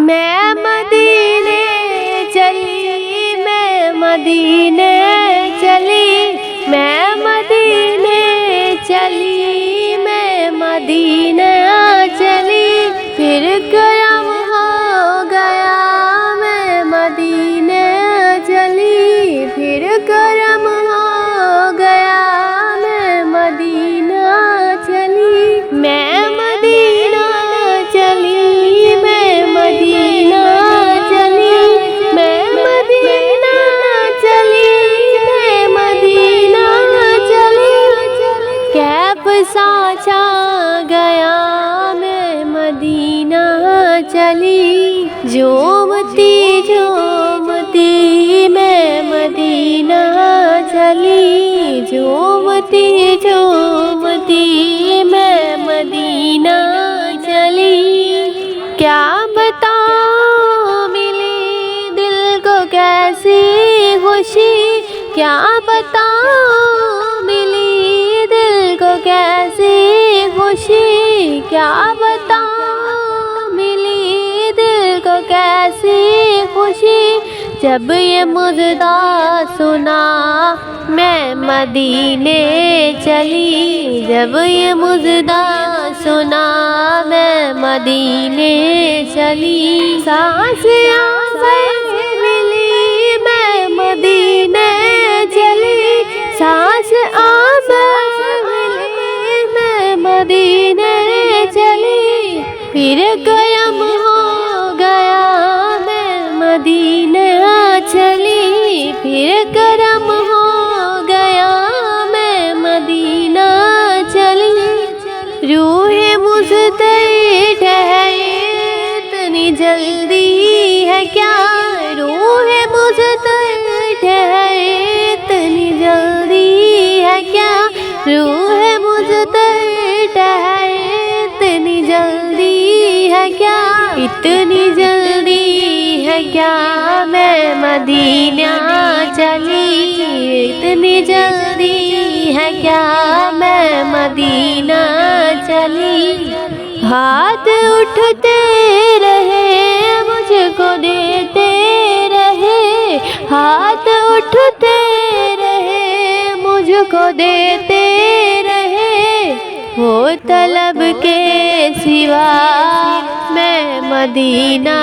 मैं मदीने चली, मैं मदीने चली, मैं मदीने चली, मैं मदीने चली, फिर करम हो गया। मैं मदीने चली, फिर करम हो गया। मैं मदीना चली, मैं मदीना चली, मैं मदीना चली, मैं मदीना चली, मैं मदीना चली, कैफ सा छा गया। मैं मदीना चली, झूमती झूमती मैं मदीना चली, झूमती झूमती मैं मदीना चली। क्या बताऊं मिली दिल को कैसी खुशी, क्या बताऊं मिली दिल को कैसी खुशी, क्या बताऊं मिली दिल को कैसी खुशी। जब ये मुजदा सुना मैं मदीने चली, जब ये मुजदा सुना मैं मदीने चली। सांस आंखें मिली मैं मदीने चली, सांस आंखें मिली मैं मदीने चली, फिर करम हो गया। मैं मदीना चली, फिर करम हो गया। मैं मदीना चली, रूह मुझसे ठहरे इतनी जल्दी है क्या, रूह मुझसे ठहरे इतनी जल्दी है क्या, रूह मुझसे ठहरे इतनी जल्दी है क्या, इतनी जल्दी है क्या। मैं मदीना चली, इतनी जल्दी है क्या। मैं मदीना चली, हाथ उठते रहे मुझको देते रहे, हाथ उठते रहे मुझको देते रहे। वो तलब के सिवा मैं मदीना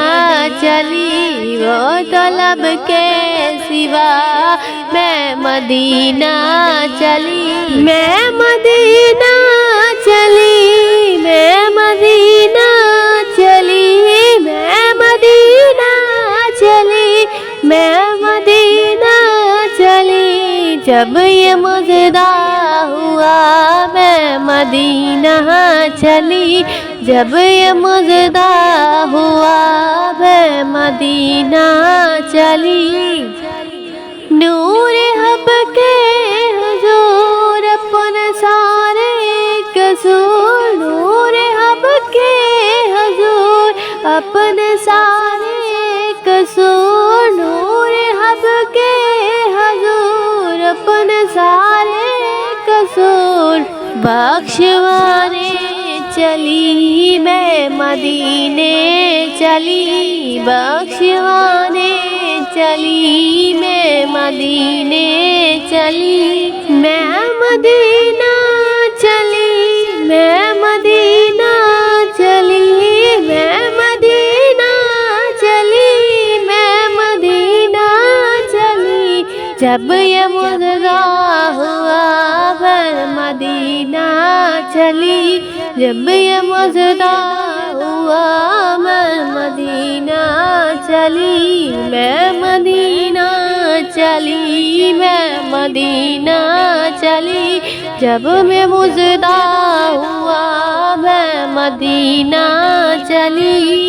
चली, वो तलब के सिवा मैं मदीना चली। मैं मदीना चली, मैं मदीना चली, मैं मदीना चली, मैं मदीना चली। जब ये मुजदा हुआ मैं मदीना चली, जब ये मुजदा हुआ मैं मदीना चली। नूर हब के हुजूर अपन सारे कसूर, नूर हब के हुजूर अपन सारे कसूर, नूर हब के हुजूर अपन सारे कसूर बख्शवाने चली। मैं मदीने चली, बख्शवाने चली, मैं मदीने चली। मैं मदीना चली, मैं मदीना चली, मैं मदीना चली, मैं मदीना चली। जब ये मुजदा हुआ मैं मदीना चली, जब ये मुजदा हुआ मैं मदीना चली। मैं मदीना चली, मैं मदीना चली, जब मैं मुजदा हुआ मैं मदीना चली।